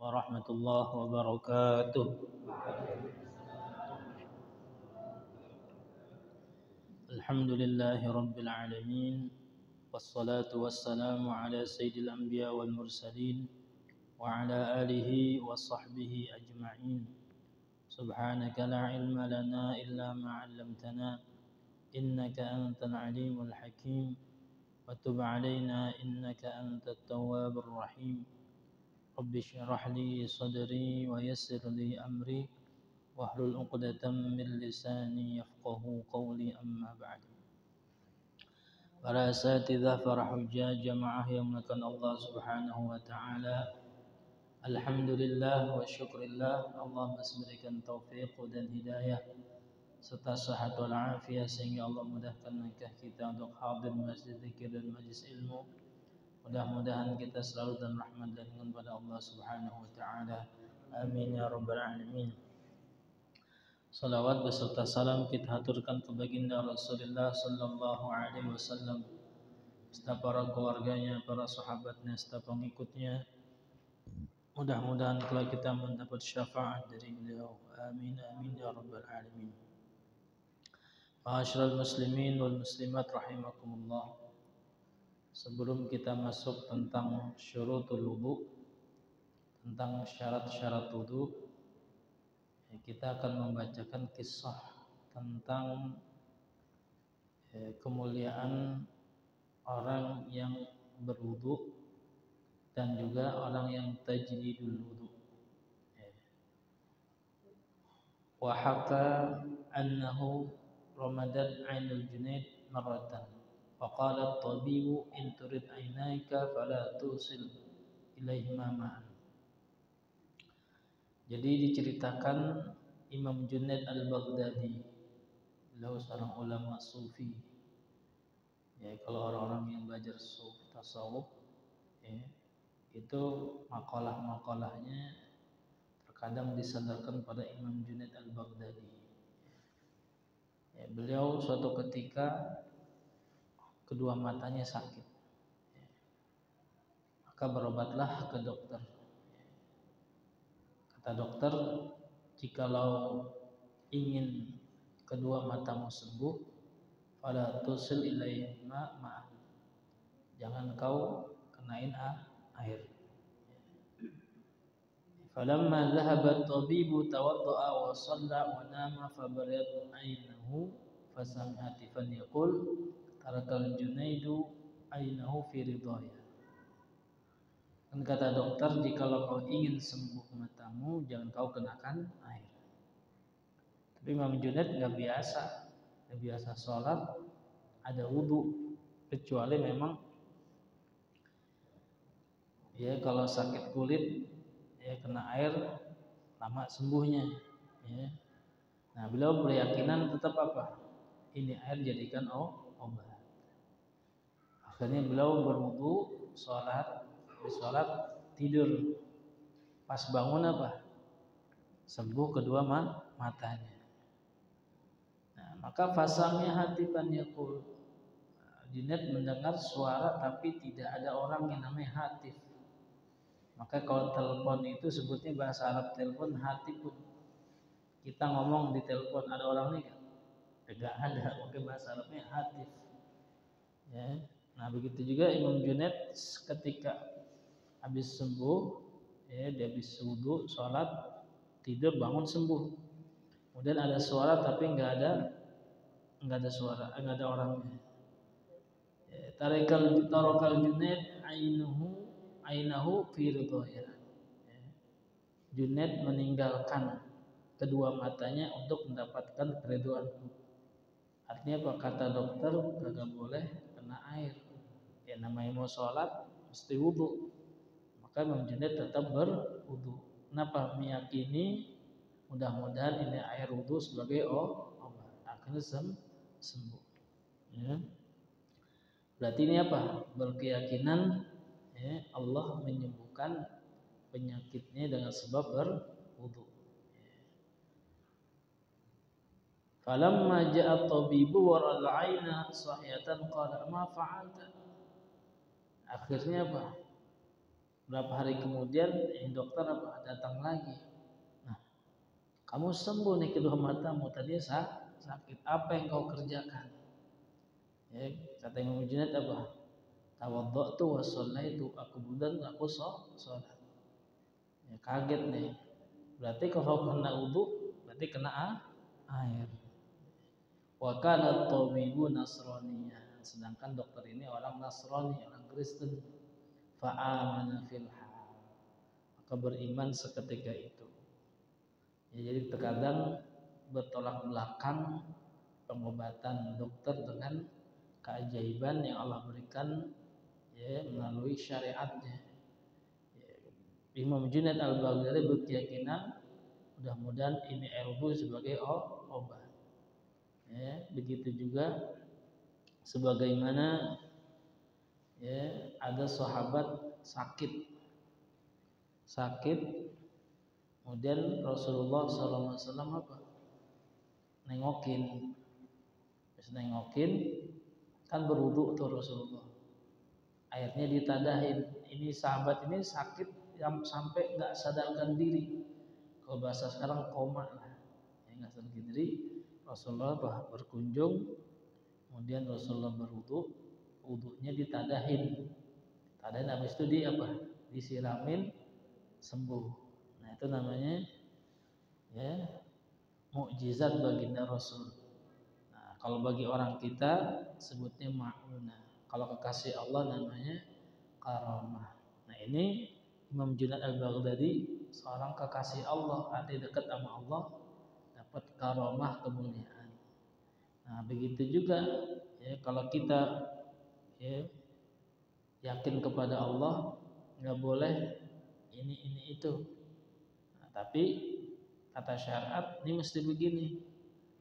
warahmatullahi wabarakatuh. Alhamdulillahi rabbil alamin. Wassalatu wassalamu ala sayyidil anbiya wal mursalin wa ala alihi wa sahbihi ajma'in. Subhanaka la ilma lana illa ma 'allamtana innaka antal alimul hakim. Wa tub 'alaina innaka antat tawwabur rahim. Rabbi shrah li sadri wa yassir li amri wahlul 'uqdatam min lisani yafqahu qawli, amma ba'd. Para asatidzah, para hujjah, jamaah yang melakukan Allah Subhanahu wa taala, alhamdulillah wa syukrillah, Allah masih berikan taufik dan hidayah serta sehat wal afiyah sehingga Allah mudahkan langkah kita untuk hadir masjid zikir dan majlis ilmu. Mudah-mudahan kita selalu dan rahmat dan lindungan pada Allah Subhanahu wa taala. Amin ya rabbal alamin. Salawat beserta salam kita haturkan ke baginda Rasulullah sallallahu alaihi wasallam, serta para keluarganya, para sahabatnya, serta pengikutnya. Mudah-mudahan kalau kita mendapat syafaat dari beliau. Amin amin ya rabbal alamin. Ma'asyiral muslimin wal muslimat rahimakumullah. Sebelum kita masuk tentang syurutul wudu, tentang syarat-syarat wudu, kita akan membacakan kisah tentang kemuliaan orang yang berwudu dan juga orang yang tajdidul wudu. Wa haka annahu ramadan 'ainul junaid marratan. Faqala at-tabibu in turid 'ainaka fala tusil ilaihima ma'an. Jadi diceritakan Imam Junaid al-Baghdadi, beliau seorang ulama sufi. Ya, kalau orang-orang yang belajar tasawuf, ya, itu makalah-makalahnya terkadang disandarkan pada Imam Junaid al-Baghdadi. Ya, beliau suatu ketika kedua matanya sakit, maka berobatlah ke dokter. Kata dokter, jikalau ingin kedua matamu sembuh, fala tusil ilaihima ma'an, jangan kau kenain air. Falamma dhahaba at-tabibu tawadda'a wa shalla wa nama fabariyat aynahu fasami'a tifan yaqul tarakal junaidu aynahu fi ridhaya. Dan kata dokter, jikalau kau ingin sembuh matamu, jangan kau kenakan air. Tapi Imam Junaid nggak biasa sholat ada wudu, kecuali memang ya kalau sakit kulit ya kena air lama sembuhnya. Ya. Nah, beliau berkeyakinan tetap apa? Ini air jadikan obat. Akhirnya beliau berwudu, sholat, tidur. Pas bangun apa? Sembuh kedua matanya. Nah, maka fasamnya hatiban yaqul. Junaid mendengar suara tapi tidak ada orang yang namanya hatif. Maka kalau telepon itu sebutnya bahasa Arab telepon hatifun. Kita ngomong di telepon ada orangnya kan? Tidak ada, maka bahasa Arabnya hatif. Ya. Nah, begitu juga Imam Junaid ketika habis sembuh, ya, dia habis wudu, sholat, tidur, bangun sembuh. Kemudian ada suara tapi nggak ada suara, nggak ada orangnya. Ya, tarakal Junaid ainahu fi ridhaya. Ya. Junaid meninggalkan kedua matanya untuk mendapatkan keridhaan. Artinya apa? Kata dokter kagak boleh kena air. Ya, namanya mau sholat mesti wudu. Maka Imam Junaid tetap berwudu. Kenapa? Meyakini mudah-mudahan ini air wudu sebagai obat. Akhirnya sembuh. Ya. Berarti ini apa? Berkeyakinan ya, Allah menyembuhkan penyakitnya dengan sebab berwudu. Falamma ja'a at-tabibu wa ra'al 'aina sahihatan qala ma fa'alta. Akhirnya apa? Berapa hari kemudian dokter datang lagi. Nah, kamu sembuh nih kedua matamu, tadi sakit. Apa yang kau kerjakan? Ya, kata Imam Junaid apa? Tawadda'tu wa shallaitu, aku budan aku sholat. Ya, kaget nih. Berarti kalau kena wudu berarti kena air. Wa kana tabibu nasraniyya, sedangkan dokter ini orang Nasrani, orang Kristen. Fa'amana fil hal, maka beriman seketika itu. Ya, jadi terkadang bertolak belakang pengobatan dokter dengan keajaiban yang Allah berikan ya melalui syariatnya. Ya, Imam Junaid al-Baghdadi berkeyakinan mudah-mudahan ini air wudu sebagai obat. Ya, begitu juga sebagaimana ya ada sahabat sakit, kemudian Rasulullah SAW apa? Nengokin, kan berwudu tuh Rasulullah. Airnya ditadahin. Ini sahabat ini sakit yang sampai nggak sadarkan diri. Kalau bahasa sekarang koma lah, ya nggak sadarkan diri. Rasulullah berkunjung, kemudian Rasulullah berwudu, wudunya ditadahin. Tadahin habis itu disiramin, sembuh. Nah itu namanya ya mukjizat baginda Rasul. Nah kalau bagi orang kita sebutnya ma'unah. Kalau kekasih Allah namanya karamah. Nah ini Imam Junaid al-Baghdadi seorang kekasih Allah, ada dekat sama Allah, dapat karamah kemuliaan. Nah begitu juga ya kalau kita ya yakin kepada Allah, nggak boleh ini itu. Nah, tapi kata syariat ini mesti begini.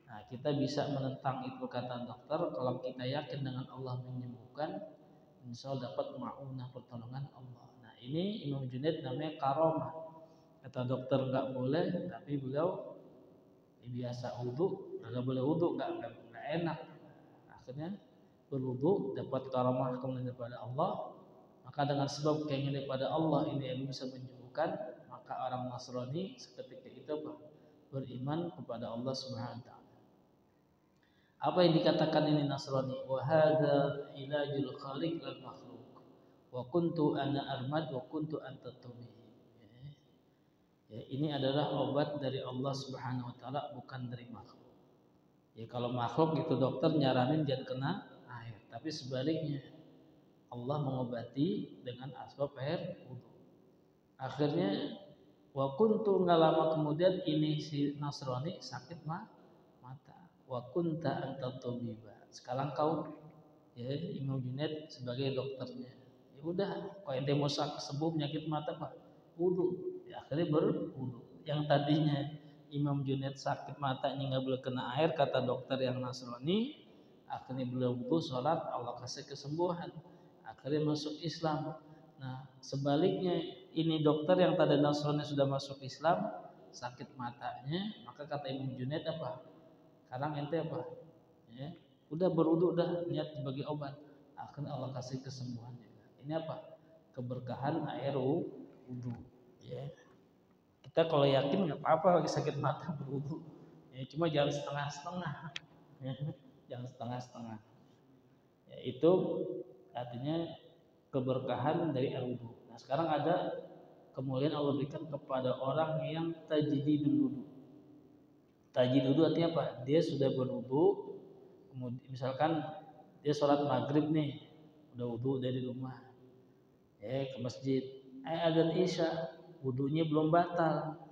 Nah, kita bisa menentang itu kata dokter kalau kita yakin dengan Allah menyembuhkan, insya Allah dapat ma'unah pertolongan Allah. Nah, ini Imam Junaid namanya karomah. Kata dokter nggak boleh, tapi beliau biasa wudu, nggak boleh wudu, nggak enak. Akhirnya berwudu dapat karomah kemudian daripada Allah. Maka dengan sebab keinginan daripada Allah ini yang bisa menyembuhkan, maka orang Nasrani seketika itu beriman kepada Allah Subhanahu wa taala. Apa yang dikatakan ini Nasrani? Wa hadza ilajul khaliq lil makhluq. Wa kuntu ana armad wa kuntu anta tabiib. Ya, ini adalah obat dari Allah Subhanahu wa taala, bukan dari makhluk. Ya kalau makhluk itu dokter nyaranin jangan kena air, tapi sebaliknya Allah mengobati dengan asbab air wudu. Akhirnya wa kuntu, nggak lama kemudian ini si Nasrani sakit mata. Wa kunta anta tabiba. Sekarang kau ya Imam Junaid sebagai dokternya. Ya udah, kalau ente mau sembuh penyakit mata Pak, wudu. Ya, akhirnya berwudu. Yang tadinya Imam Junaid sakit matanya nggak boleh kena air, kata dokter yang Nasrani, akhirnya beliau wudu, sholat, Allah kasih kesembuhan. Akhirnya masuk Islam. Nah sebaliknya ini dokter yang tadi Nasrani sudah masuk Islam, sakit matanya, maka kata Imam Junaid apa? Sekarang ente apa? Ya, udah berwudu, udah niat sebagai obat. Akhirnya Allah kasih kesembuhan juga. Ini apa? Keberkahan air wudu. Ya. Kita kalau yakin nggak apa-apa lagi sakit mata berwudu. Ya, cuma jangan setengah-setengah. Ya, jangan setengah-setengah. Ya, itu artinya keberkahan dari air wudu. Nah sekarang ada kemuliaan Allah berikan kepada orang yang tajdidul wudu. Tajdid wudu artinya apa? Dia sudah berwudu, kemudian misalkan dia sholat maghrib nih, udah wudu dari rumah, ke masjid, adzan isya, wudunya belum batal,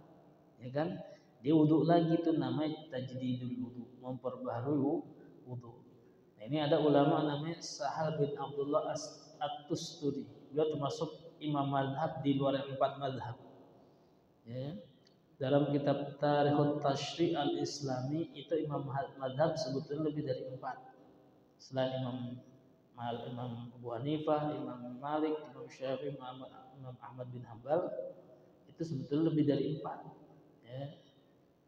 ya kan? Dia wudu lagi, tuh namanya tajdidul wudu, memperbaharui wudu. Nah, ini ada ulama namanya Sahal bin Abdullah At-Tusturi. Dia termasuk imam madhab di luar 4 madhab. Ya. Dalam kitab Tarikhut Tashri' al-Islami itu imam madhab sebetulnya lebih dari 4. Selain Imam Abu Hanifah, Imam Malik, Imam Syafi'i, Imam Ahmad bin Hanbal, itu sebetulnya lebih dari 4. Ya.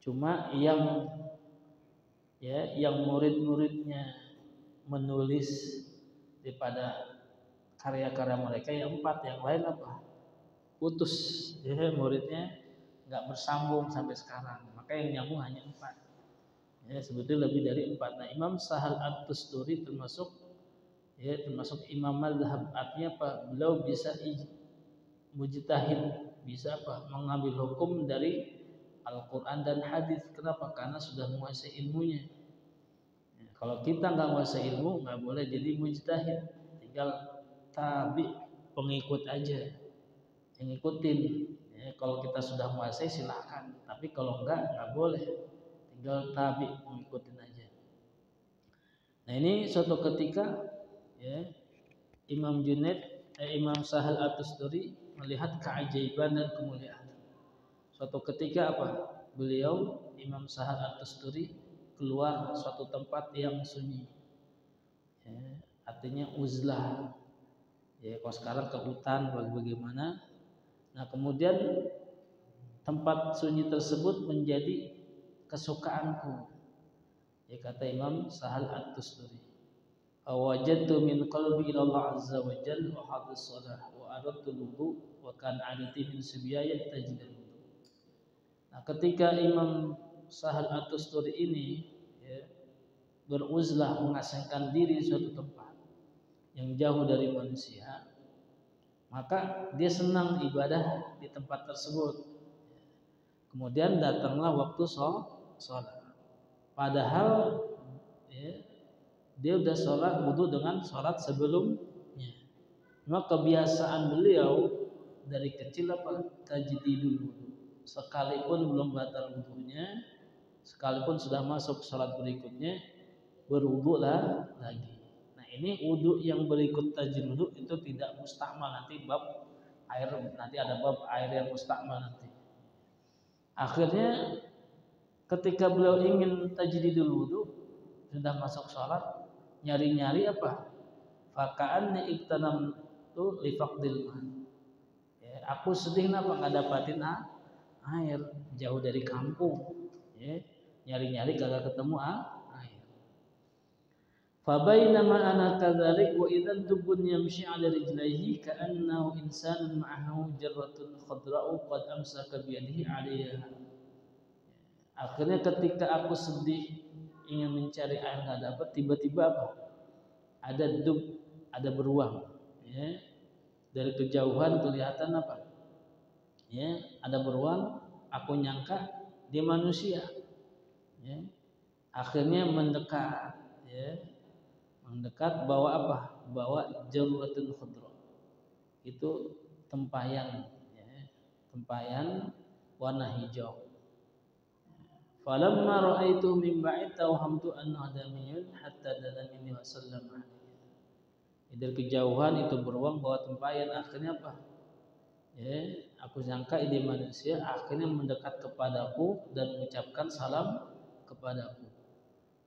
Cuma yang murid-muridnya menulis daripada karya-karya mereka yang 4, yang lain apa? putus, ya, muridnya nggak bersambung sampai sekarang. Maka yang nyambung hanya 4. Ya, sebetulnya lebih dari 4. Nah, Imam Sahal At-Tusturi termasuk imam mazhab. Artinya apa? Beliau bisa mujtahid, bisa apa? Mengambil hukum dari Al-Quran dan hadis. Kenapa? Karena sudah menguasai ilmunya. Ya, kalau kita nggak menguasai ilmu, nggak boleh jadi mujtahid. Tinggal tabi, pengikut aja, yang ngikutin. Ya, kalau kita sudah menguasai silakan. Tapi kalau nggak boleh. Tinggal tabi, mengikutin aja. Nah, ini suatu ketika, ya, Imam Sahal At-Tusturi melihat keajaiban dan kemuliaan. Suatu ketika apa? Beliau Imam Sahal At-Tusturi keluar suatu tempat yang sunyi. Ya, artinya uzlah. Ya, kalau sekarang ke hutan bagaimana? Nah, kemudian tempat sunyi tersebut menjadi kesukaanku. Ya, kata Imam Sahal At-Tusturi. Wajadtu min qalbi ila Allah azza wa jalla wa hadis salah wa aradtu wudu wa kan adati min sibyaya tajdid wudu. Nah, ketika Imam Sahal At-Tusturi ini, ya, beruzlah, mengasingkan diri di suatu tempat yang jauh dari manusia, maka dia senang ibadah di tempat tersebut. Kemudian datanglah waktu sholat. Padahal, ya, dia udah sholat wudu dengan sholat sebelumnya. Cuma kebiasaan beliau dari kecil apa? Tajdidul wudu. Sekalipun belum batal wudunya, sekalipun sudah masuk sholat berikutnya, berwudu lagi. Nah, ini wudu yang berikut tajdid wudu itu tidak mustakmal. Nanti ada bab air yang mustakmal nanti. Akhirnya ketika beliau ingin tajdidul wudu, sudah masuk sholat, nyari-nyari apa? Faka'anni iktanamtu li faqdil ma. Ya, aku sedih kenapa nggak dapatin air, jauh dari kampung. Ya, nyari-nyari kagak ketemu air. Fa bainama ana kadzalik wa idzan dubun yamshi 'ala rijlaihi ka'annahu insanun ma'ahu jarratun khadra'u qad amsaka bi yadihi 'alayha. Akhirnya ketika aku sedih ingin mencari air nggak dapat, tiba-tiba apa? Ada beruang, ya. Dari kejauhan kelihatan apa? Ya, ada beruang. Aku nyangka dia manusia, ya. Akhirnya mendekat, ya. Mendekat bawa apa? Bawa jarratun khudra. Itu tempayan, ya. Tempayan warna hijau. Falamma ra'aitu min ba'id tawhamtu annahu adamiyun hatta dalamini wa sallam alaihi. Dari kejauhan itu beruang bawa tempayan, akhirnya apa? Ya, aku sangka ini manusia, akhirnya mendekat kepadaku dan mengucapkan salam kepadaku.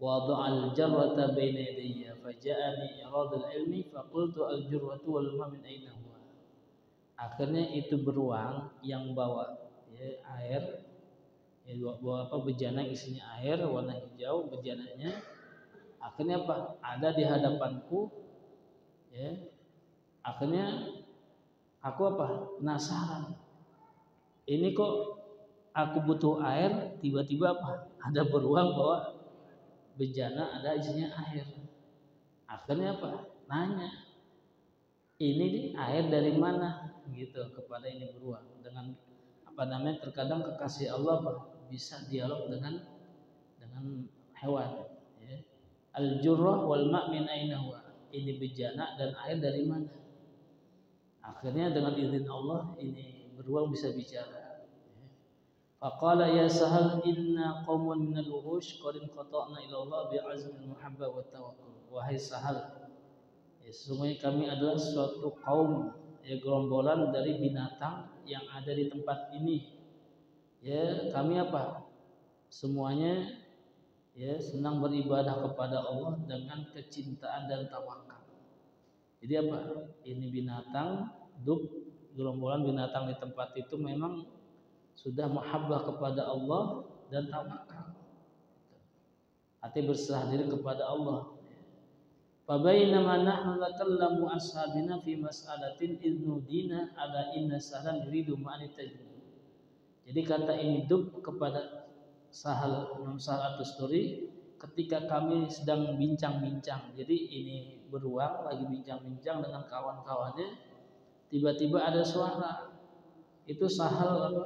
Wada'al jarrata baina yadayya faja'ani iradul ilmi faqultu al-jurratu wal ma min aina huwa. Akhirnya itu beruang yang bawa, ya, air, ya, bawa apa? Bejana isinya air warna hijau bejananya. Akhirnya apa? Ada di hadapanku, ya. Akhirnya aku apa? Penasaran. Ini kok aku butuh air, tiba-tiba apa? Ada beruang bawa bejana ada isinya air. Akhirnya apa? Nanya, ini nih air dari mana? Gitu kepada ini beruang. Dengan apa namanya? Terkadang kekasih Allah apa? Bisa dialog dengan hewan. Ya. Al-jurrah wal ma' min aina huwa. Ini bejana dan air dari mana? Akhirnya dengan izin Allah ini beruang bisa bicara. Faqala ya Sahal inna qaumun minal wuhush qad qata'na ila Allah bi azmil muhabbah wa tawakkul. Wahai Sahal, ya, sesungguhnya kami adalah suatu kaum, ya, gerombolan dari binatang yang ada di tempat ini. Ya, kami apa? Semuanya, ya, senang beribadah kepada Allah dengan kecintaan dan tawakal. Jadi apa? Ini binatang, gerombolan binatang di tempat itu memang sudah mahabbah kepada Allah dan tawakal. Artinya berserah diri kepada Allah. Fabainama nahnu nakallamu ashabina fi mas'alatin idnudina ala inna sahlan yuridu ma'ani tajwid. Jadi kata ini dub kepada Imam Sahal At-Tusturi ketika kami sedang bincang-bincang. Jadi ini beruang lagi bincang-bincang dengan kawan-kawannya, tiba-tiba ada suara. Itu Sahal apa?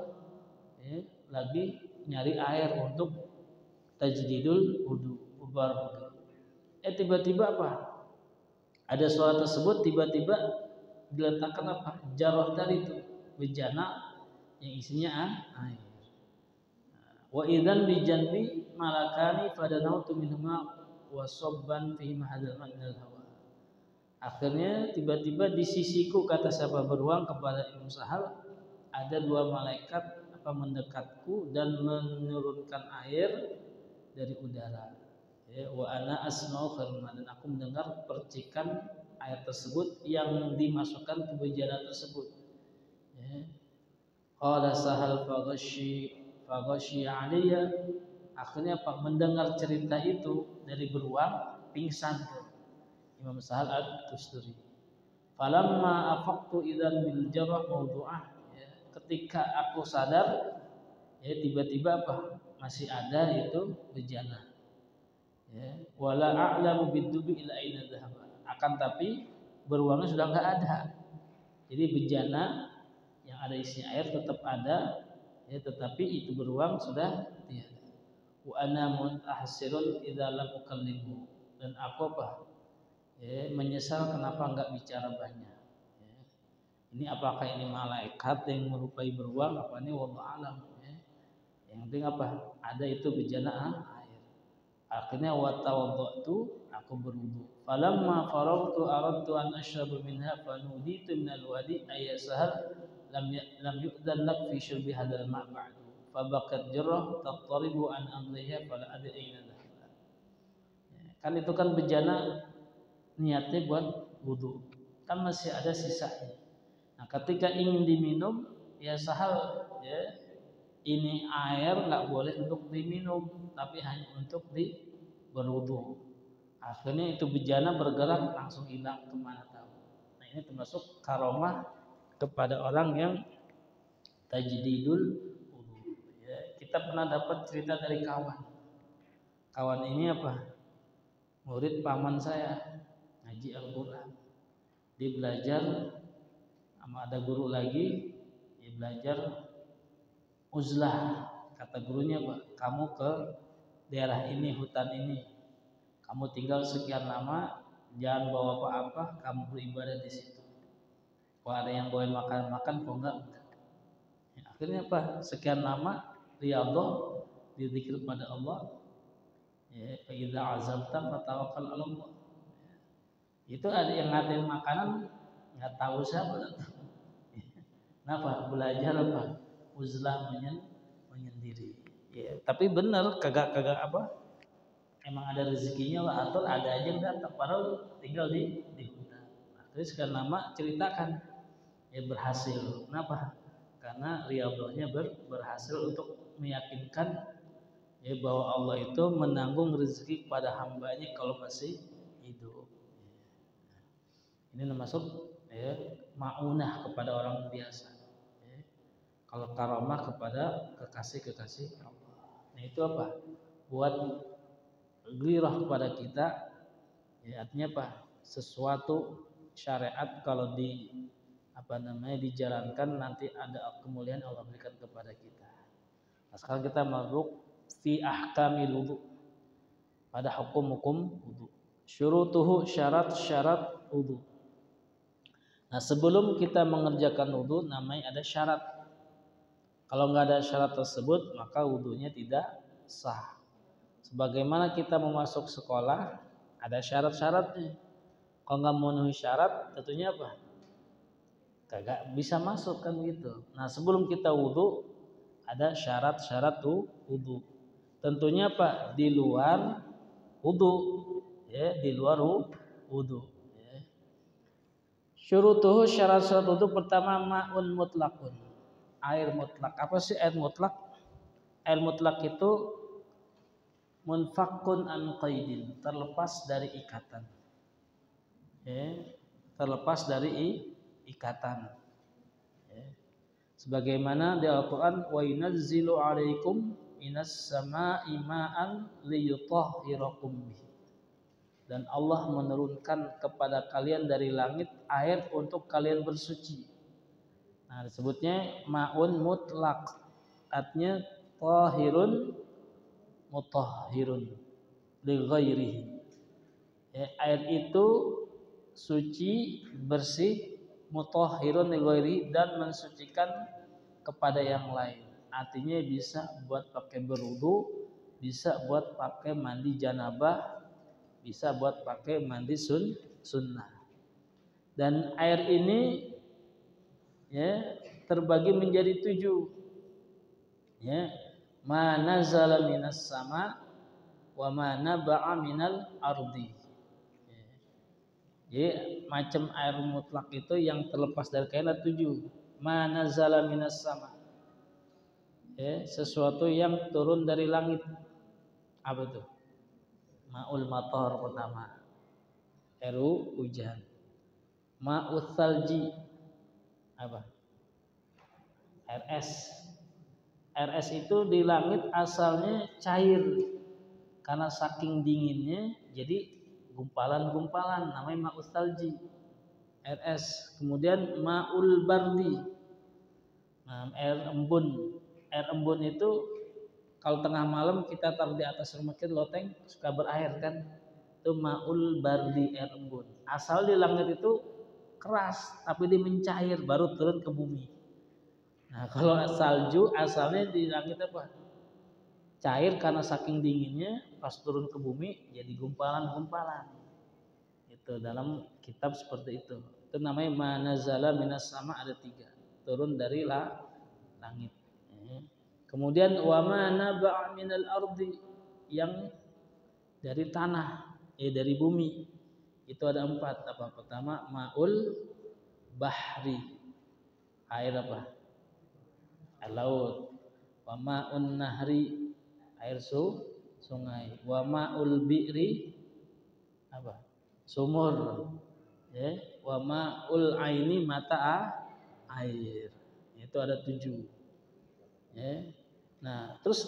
Lagi nyari air untuk tajdidul wudu, ubar wudu. Tiba-tiba apa? Ada suara tersebut, tiba-tiba diletakkan apa? Jarah tadi itu, bejana yang isinya air. Wa idzan bi janbi malakani fadanautu minhuma wa sabban fi mahadal minal hawa. Akhirnya tiba-tiba di sisiku, kata sahabat beruang kepada Imam Sahal, ada dua malaikat mendekatku dan menurunkan air dari udara. Wa ana asma'u kharma, dan aku mendengar percikan air tersebut yang dimasukkan ke bejana tersebut. Qala Sahal faghashi aliyya. Akhirnya mendengar cerita itu dari beruang, pingsan tuh Imam Sahal At-Tusturi. Falamma afaqtu idzan bil jarah mawdu'ah. Ketika aku sadar, tiba-tiba masih ada itu bejana. Wala a'lamu bidubi ila aina dhahaba. Akan tapi beruangnya sudah enggak ada. Jadi bejana yang ada isi air tetap ada, tetapi itu beruang sudah tiada. Wa ana muntahsirun idza lam ukallimu. Dan aku menyesal kenapa enggak bicara banyak. Ini apakah ini malaikat yang merupai beruang, apa ini wallahu alam. Yang penting ada itu bejana air. Akhirnya wa tawaddatu, aku berwudu. Falamma faragtu aradtu an ashrabu minha fanuditu minal wadi ayya Sahal lam yu'dan lak fi syurbi hadzal ma' ba'du. Fabaqat jarrah tattaribu an amliha fala adri aina dhahaba. Kan itu kan bejana niatnya buat wudu. Kan masih ada sisanya. Nah, ketika ingin diminum, Sahal, ini air nggak boleh untuk diminum, tapi hanya untuk berwudu. Akhirnya itu bejana bergerak langsung hilang kemana tahu. Nah, ini termasuk karomah kepada orang yang tajdidul wudu. Kita pernah dapat cerita dari kawan. Kawan ini murid paman saya, ngaji Al-Quran. Dia belajar sama ada guru lagi, dia belajar uzlah. Kata gurunya, kamu ke daerah ini, hutan ini, kamu tinggal sekian lama, jangan bawa apa-apa, kamu beribadah di situ. Kalau ada yang bawa makan-makan, kok enggak. Akhirnya sekian lama riyadhah, berzikir pada Allah. Fa idza azamta fatawakkal 'ala Allah. Itu ada yang ngatain makanan, nggak tahu siapa. Kenapa? Belajar uzlah, menyendiri. Tapi benar kagak emang ada rezekinya atau ada aja yang datang, padahal tinggal di hutan. Terus sekian lama ceritakan berhasil. Kenapa? Karena riyadhahnya berhasil untuk meyakinkan bahwa Allah itu menanggung rezeki kepada hambanya kalau masih hidup. Ini termasuk ma'unah kepada orang biasa. Kalau karamah kepada kekasih-kekasih Allah. Nah, itu buat ghirah kepada kita. Artinya sesuatu syariat kalau dijalankan nanti ada kemuliaan Allah berikan kepada kita. Nah, sekarang kita masuk fi ahkamil wudu, pada hukum-hukum wudu. Syurutuhu, syarat-syarat wudu. Nah, sebelum kita mengerjakan wudu namanya ada syarat. Kalau nggak ada syarat tersebut maka wudunya tidak sah. Sebagaimana kita mau masuk sekolah ada syarat-syaratnya. Kalau nggak memenuhi syarat tentunya kagak bisa masuk kan gitu. Nah, sebelum kita wudu ada syarat-syarat wudu. Tentunya di luar wudu, di luar wudu. Syurutuhu, syarat-syarat wudu pertama ma'un mutlaqun. Air mutlak. Apa sih air mutlak? Air mutlak itu munfakun an qaidin, terlepas dari ikatan. terlepas dari ikatan. Sebagaimana di Al-Quran, wa yunazzilu 'alaikum minas sama'i ma'an liyutahhirakum bih. Dan Allah menurunkan kepada kalian dari langit air untuk kalian bersuci. Nah, disebutnya ma'un mutlaq. Artinya tahirun mutahhirun li ghairihi. Air itu suci, bersih, mutahhirun li ghairihi, dan mensucikan kepada yang lain. Artinya bisa buat pakai berwudu, bisa buat pakai mandi janabah, bisa buat pakai mandi sunnah. Dan air ini terbagi menjadi 7. Ma nazala minas sama wa ma naba'a minal ardi. Jadi macam air mutlak itu yang terlepas dari kain ada 7. Ma nazala minas sama. Sesuatu yang turun dari langit. Apa itu? Ma'ul matar pertama. Air hujan. Ma'ul salji. Apa? Air es. Air es itu di langit asalnya cair. Karena saking dinginnya jadi gumpalan-gumpalan, namanya ma'ul salji. Air es. Kemudian ma'ul bardi. Nah, air embun. Air embun itu kalau tengah malam kita taruh di atas rumah kita loteng suka berair kan. Itu ma'ul bardi, air embun. Asal di langit itu keras tapi dia mencair baru turun ke bumi. Nah, kalau salju asalnya di langit apa? Cair karena saking dinginnya, pas turun ke bumi jadi gumpalan-gumpalan. Itu dalam kitab seperti itu. Itu namanya manazala minas sama, ada 3. Turun dari langit. Kemudian wa ma naba'a minal ardi, yang dari tanah, dari bumi. Itu ada 4. Apa? Pertama ma'ul bahri. Air apa? Air laut. Wa ma'un nahri, air sungai. Wa ma'ul bi'ri, apa? Sumur. Wa ma'ul aini, mata air. Itu ada 7. Nah, terus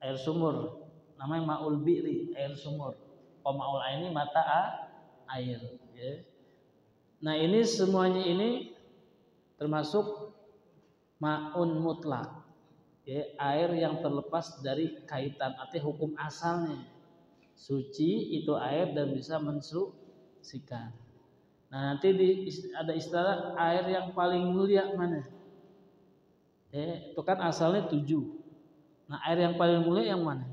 air sumur namanya ma'ul bi'ri, air sumur. Wa ma'ul aini, mata air. Nah, ini semuanya ini termasuk ma'un mutlak, air yang terlepas dari kaitan, artinya hukum asalnya suci itu air dan bisa mensucikan. Nah, nanti ada istilah air yang paling mulia mana? Itu kan asalnya 7. Nah, air yang paling mulia yang mana?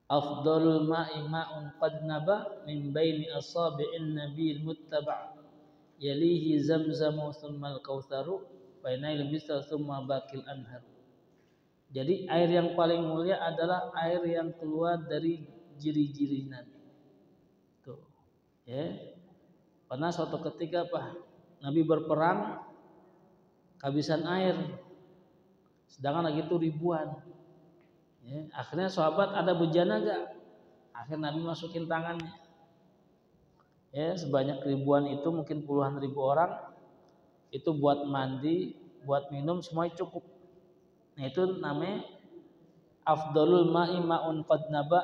Afdalul ma'i ma'un qad naba min baini asabi'in nabiyil muttaba' yalihi zamzamu thumma al-kautsaru bainal misal thumma baqil anhar. Jadi air yang paling mulia adalah air yang keluar dari jiri-jiri Nabi. Tuh. Pernah suatu ketika Nabi berperang kehabisan air. Sedangkan lagi itu ribuan. Akhirnya sahabat ada bejana gak? Akhirnya Nabi masukin tangannya. Sebanyak ribuan itu, mungkin puluhan ribu orang, itu buat mandi, buat minum semuanya cukup. Nah, itu namanya afdalul ma'i ma'un qad naba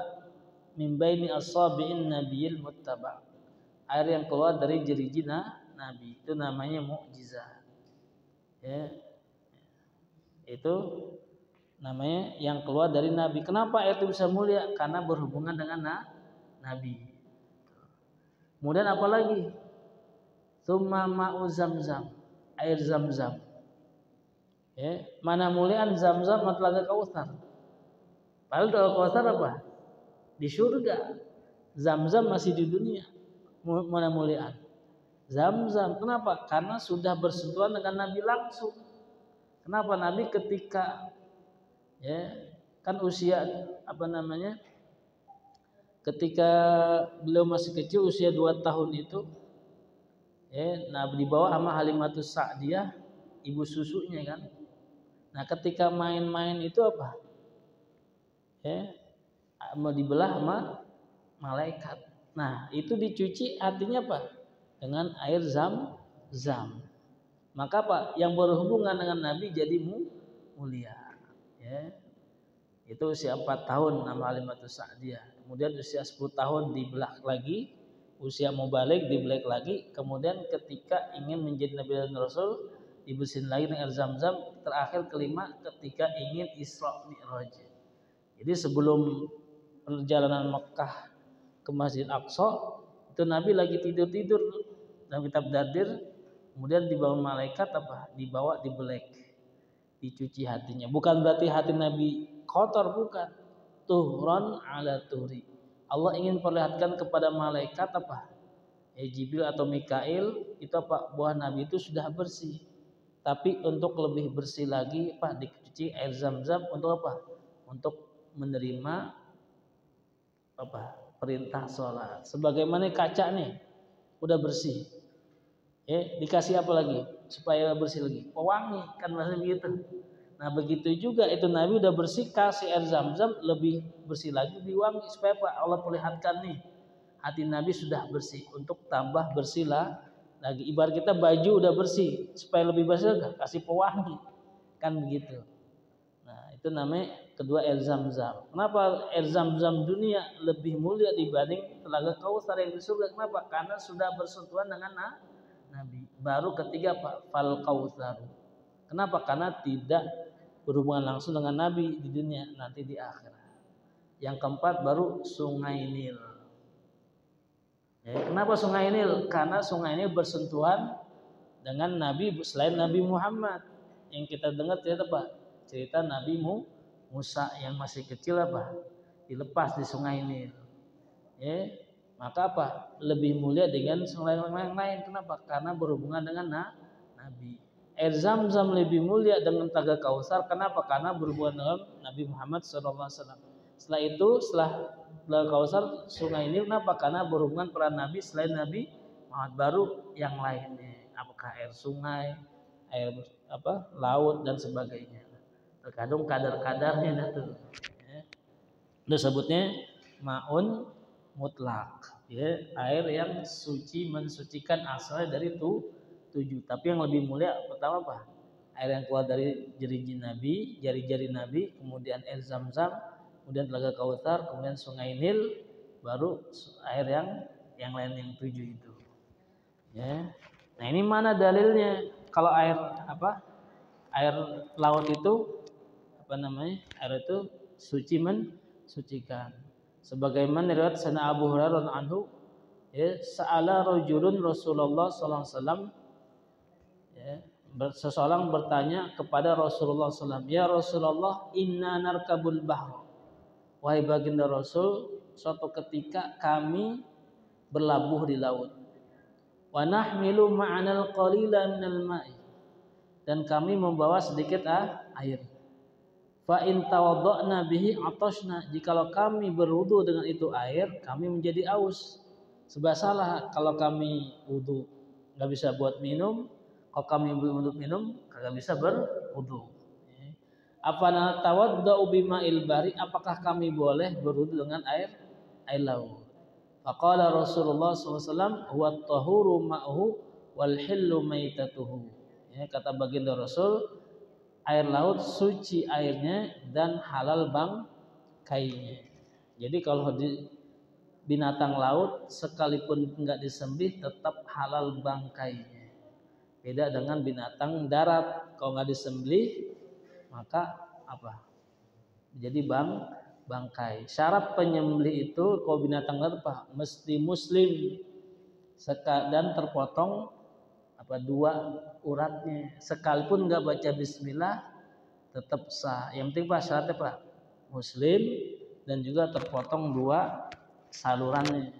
min baini asabi'in nabiyil muttaba. Air yang keluar dari jeri-jeri Nabi, itu namanya mukjizat. Itu namanya yang keluar dari Nabi. Kenapa air itu bisa mulia? Karena berhubungan dengan Nabi. Kemudian apa lagi? Tsumma ma'u zamzam, air zam-zam. Mana muliaan zam-zam matlaga kautsar. Padahal doa kautsar apa? Di surga. Zam-zam masih di dunia. Mana muliaan? Zam-zam. Kenapa? Karena sudah bersentuhan dengan Nabi langsung. Kenapa? Nabi ketika kan usia ketika beliau masih kecil, usia 2 tahun itu, Nabi dibawa sama Halimatus Sa'diyah, ibu susunya kan. Nah, ketika main-main itu apa? mau dibelah sama malaikat. Nah, itu dicuci artinya apa? Dengan air zam-zam. Maka apa? Yang berhubungan dengan Nabi jadi mulia. Ya. Itu usia 4 tahun nama Halimatus Sa'diyah. Kemudian usia 10 tahun dibelah lagi, usia mau balik dibelah lagi. Kemudian ketika ingin menjadi Nabi dan Rasul dibersihin lagi dengan air zam-zam. Terakhir kelima ketika ingin Isra Mi'raj. Jadi sebelum perjalanan Mekah ke Masjid Aqsa itu Nabi lagi tidur-tidur dalam kitab Dardir, kemudian dibawa malaikat apa? Dibawa dibelek, dicuci hatinya. Bukan berarti hati Nabi kotor, bukan. Tuhron ala tuhri. Allah ingin perlihatkan kepada malaikat apa? Jibril atau Mikail itu apa? Buah Nabi itu sudah bersih. Tapi untuk lebih bersih lagi apa? Dicuci air zam-zam untuk apa? Untuk menerima apa? Perintah sholat. Sebagaimana kaca nih udah bersih, dikasih apa lagi supaya bersih lagi? Pewangi, kan maksudnya begitu. Nah begitu juga itu Nabi udah bersih, kasih air zam-zam lebih bersih lagi, lebih wangi supaya apa? Allah perlihatkan nih hati Nabi sudah bersih, untuk tambah bersih lah lagi. Ibarat kita baju udah bersih, supaya lebih bersih kasih pewangi, kan begitu. Nah itu namanya kedua air zam-zam. Kenapa air zam-zam dunia lebih mulia dibanding telaga Kautsar yang di surga? Kenapa? Karena sudah bersentuhan dengan Nabi. Baru ketiga Pak, fal Kautsar. Kenapa? Karena tidak berhubungan langsung dengan Nabi di dunia, nanti di akhirat. Yang keempat baru Sungai Nil. Kenapa Sungai Nil? Karena Sungai Nil bersentuhan dengan Nabi selain Nabi Muhammad. Yang kita dengar cerita apa? Cerita Nabi Musa yang masih kecil apa? Dilepas di Sungai Nil. Maka apa? Lebih mulia dengan sungai yang lain. Kenapa? Karena berhubungan dengan Nabi. Air zam-zam lebih mulia dengan telaga Kautsar. Kenapa? Karena berhubungan dengan Nabi Muhammad SAW. Setelah itu, setelah telaga Kautsar, Sungai Nil. Kenapa? Karena berhubungan para Nabi selain Nabi Muhammad, baru yang lainnya. Apakah air sungai, air laut dan sebagainya. Terkadang kadar-kadarnya itu. Itu sebutnya ma'un mutlak, air yang suci, mensucikan asalnya dari 7. Tapi yang lebih mulia pertama apa? Air yang keluar dari jari-jari Nabi, kemudian air zam-zam, kemudian telaga Kautsar, kemudian Sungai Nil, baru air yang lain yang 7 itu. Nah ini mana dalilnya? Kalau air air laut itu air itu suci, mensucikan. Sebagaimana riwayat Sayyidina Abu Hurairah anhu, sa'ala rajulun Rasulullah sallallahu alaihi wasallam, seseorang bertanya kepada Rasulullah sallallahu alaihi wasallam, ya Rasulullah, inna narkabul bahr. Wahai baginda Rasul, suatu ketika kami berlabuh di laut. Wa nahmilu ma'anal qalila minal ma'i. Dan kami membawa sedikit air. Fa in tawadda'na bihi atashna. Jikalau kami berwudu dengan itu air, kami menjadi aus. Sebab salah kalau kami wudu enggak bisa buat minum, kalau kami untuk minum kagak bisa berwudu. Apa tawadda'u bima'il bari? Apakah kami boleh berwudu dengan air laut? Faqala Rasulullah SAW, huwa at-tahuru ma'hu wal hillu maitatuhu. Kata baginda Rasul, air laut suci airnya dan halal bangkainya. Jadi kalau di binatang laut sekalipun enggak disembelih tetap halal bangkainya. Beda dengan binatang darat, kalau enggak disembelih maka apa? Jadi bangkai. Syarat penyembelih itu kalau binatang darat apa? Mesti muslim dan terpotong 2 uratnya. Sekalipun enggak baca bismillah tetap sah. Yang penting syaratnya muslim dan juga terpotong 2 salurannya.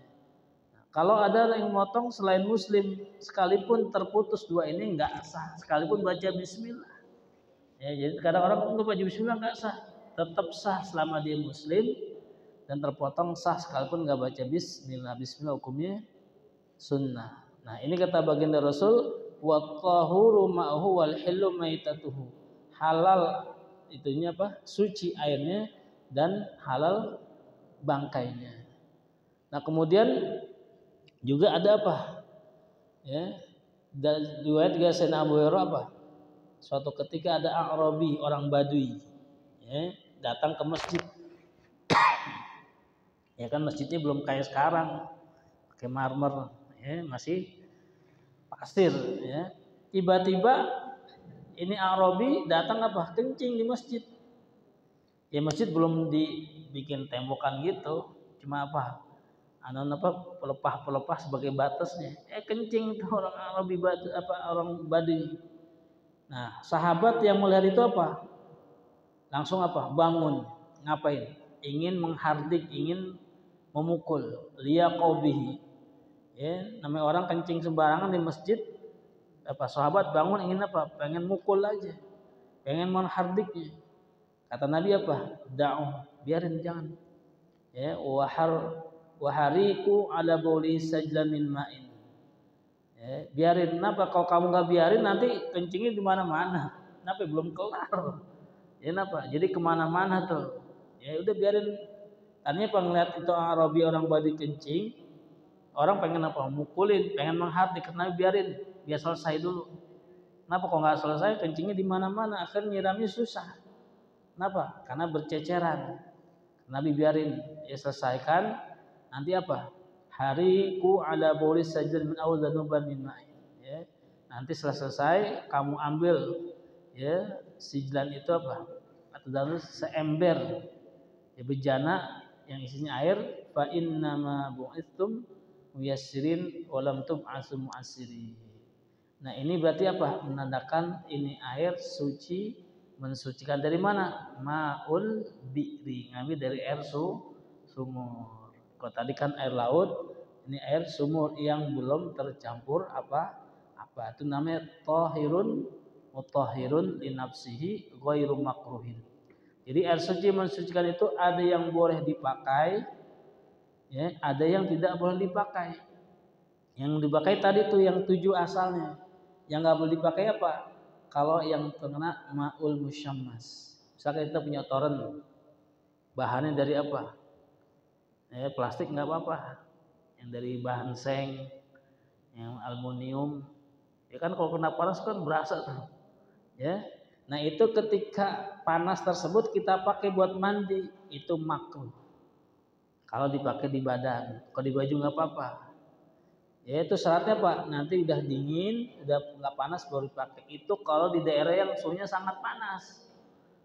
Nah, kalau ada yang motong selain muslim sekalipun terputus 2 ini enggak sah sekalipun baca bismillah. Jadi kadang orang enggak baca bismillah enggak sah. Tetap sah selama dia muslim dan terpotong sah sekalipun enggak baca bismillah. Bismillah hukumnya sunnah. Nah, ini kata baginda Rasul, wat-tahuru ma'hu wal hillu maitatuhu. Halal itunya suci airnya dan halal bangkainya. Nah kemudian juga ada apa? Ya, dan riwayat juga Sayyidina Abu Hurairah apa? Suatu ketika ada A'rabi, orang Badui, ya, datang ke masjid. Ya kan masjidnya belum kayak sekarang, pakai marmer, ya, masih pasir. Ya. Tiba-tiba ini A'rabi datang apa? Kencing di masjid. Ya masjid belum dibikin tembokan gitu, cuma apa? Pelepah-pelepah sebagai batasnya. Kencing itu orang Arabi orang Badui. Nah, sahabat yang melihat itu apa? Langsung apa? Bangun. Ngapain? Ingin menghardik, ingin memukul. Liyaqaubihi. Ya, namanya orang kencing sembarangan di masjid. Apa? Sahabat bangun ingin apa? Pengen mukul aja. Pengen menghardiknya. Kata Nabi apa? Da'u, biarin jangan. Ya, wahariku ala bauli sajlan min ma'in. Ya, biarin. Kenapa? Kalau kamu nggak biarin nanti kencingnya di mana-mana. Kenapa? Belum kelar. Ya kenapa? Jadi kemana-mana tuh. Ya udah biarin. Tadinya penglihat itu Arabi orang Badui kencing, orang pengen apa? Mukulin, pengen menghardik. Kenapa biarin? Biar selesai dulu. Kenapa kok nggak selesai? Kencingnya di mana-mana. Akhirnya nyiramnya susah. Kenapa? Karena berceceran. Nabi biarin, ya selesaikan. Nanti apa? Hariku ala bolis sajil min awal danuban min ma'in. Ya. Nanti setelah selesai kamu ambil ya sijlan itu apa? Atau dalam seember ya bejana yang isinya air. Fa innama bu'ithum muyassirin walam tub'asu mu'assirin. Nah ini berarti apa? Menandakan ini air suci, mensucikan dari mana? Ma'ul bi'ri, ngambil dari air sumur. Kalau tadi kan air laut, ini air sumur yang belum tercampur apa? Itu namanya tahirun mutahhirun li nafsihi ghairu makruhin. Jadi air suci mensucikan itu ada yang boleh dipakai, ya, ada yang tidak boleh dipakai. Yang dipakai tadi tuh yang 7 asalnya. Yang nggak boleh dipakai apa? Kalau yang terkena ma'ul musyammas. Misalkan kita punya toren, bahannya dari apa? Plastik nggak apa-apa. Yang dari bahan seng, yang aluminium. Ya kan kalau kena panas kan berasa tuh. Ya. Nah itu ketika panas tersebut kita pakai buat mandi, itu makruh. Kalau dipakai di badan, kalau di baju nggak apa-apa. Ya itu syaratnya Pak, nanti udah dingin, udah nggak panas baru dipakai. Itu kalau di daerah yang suhunya sangat panas.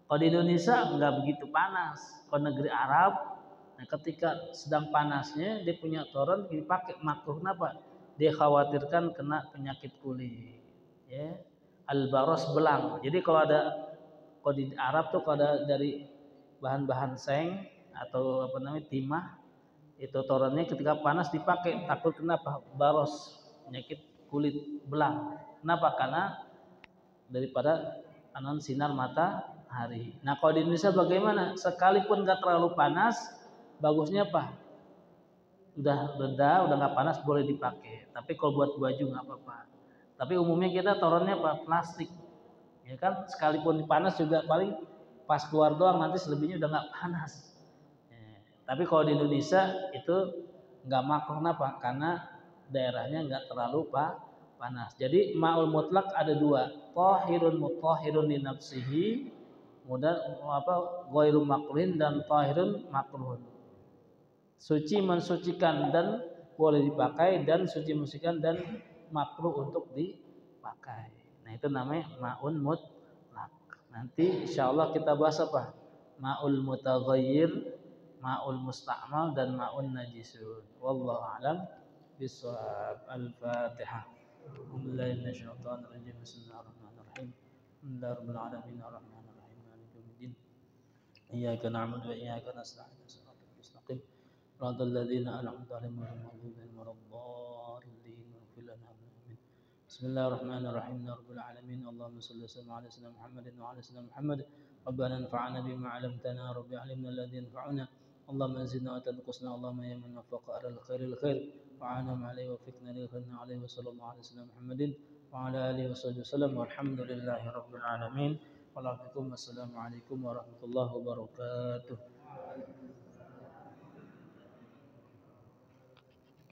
Kalau di Indonesia nggak begitu panas. Kalau negeri Arab, nah ketika sedang panasnya dia punya toren dipakai makruh. Kenapa? Dia khawatirkan kena penyakit kulit. Ya, al-baros belang. Jadi kalau di Arab tuh kalau ada dari bahan-bahan seng atau apa namanya timah, itu torennya ketika panas dipakai takut kenapa? Baros, penyakit kulit belang. Kenapa? Karena daripada sinar matahari. Nah kalau di Indonesia bagaimana? Sekalipun nggak terlalu panas, bagusnya apa? Udah reda, udah nggak panas boleh dipakai. Tapi kalau buat baju nggak apa-apa. Tapi umumnya kita torennya apa? Plastik. Ya kan? Sekalipun panas juga paling pas keluar doang, nanti selebihnya udah nggak panas. Tapi kalau di Indonesia itu nggak makruh, kenapa? Karena daerahnya nggak terlalu panas. Jadi ma'ul mutlak ada 2, tahirun mutahhirun li nafsihi, kemudian ghairu makruhin, dan tahirun makruhun. Suci mensucikan dan boleh dipakai, dan suci mensucikan dan makruh untuk dipakai. Nah itu namanya ma'un mutlak. Nanti insyaallah kita bahas apa? Ma'ul mutaghayyir, ma'ul musta'mal, dan ma'un najisun. Wallahu a'lam bishawab. Al-Fatihah. Bismillahirrahmanirrahim. Bismillahirrahmanirrahim. Alhamdulillahirabbil alamin arrahmanir rahim maliki yaumiddin. Iyyaka na'budu wa iyyaka nasta'in. Shiratal mustaqim. Shiratal ladzina an'amta 'alaihim ghairil maghdubi 'alaihim waladdallin. Ighfir lana amin. Bismillahirrahmanirrahim. Rabbil alamin. Allahumma shalli wa sallim 'ala sayyidina Muhammadin wa 'ala sayyidina Muhammad. ربنا انفعنا بما علمتنا رب علمنا الذي ينفعنا اللهم زدنا وتنقصنا اللهم يا من وفق على الخير وعانهم عليه وفقنا لخيرنا عليه وصلى الله على سيدنا محمد وعلى اله وصحبه وسلم والحمد لله رب العالمين والسلام عليكم ورحمة الله وبركاته.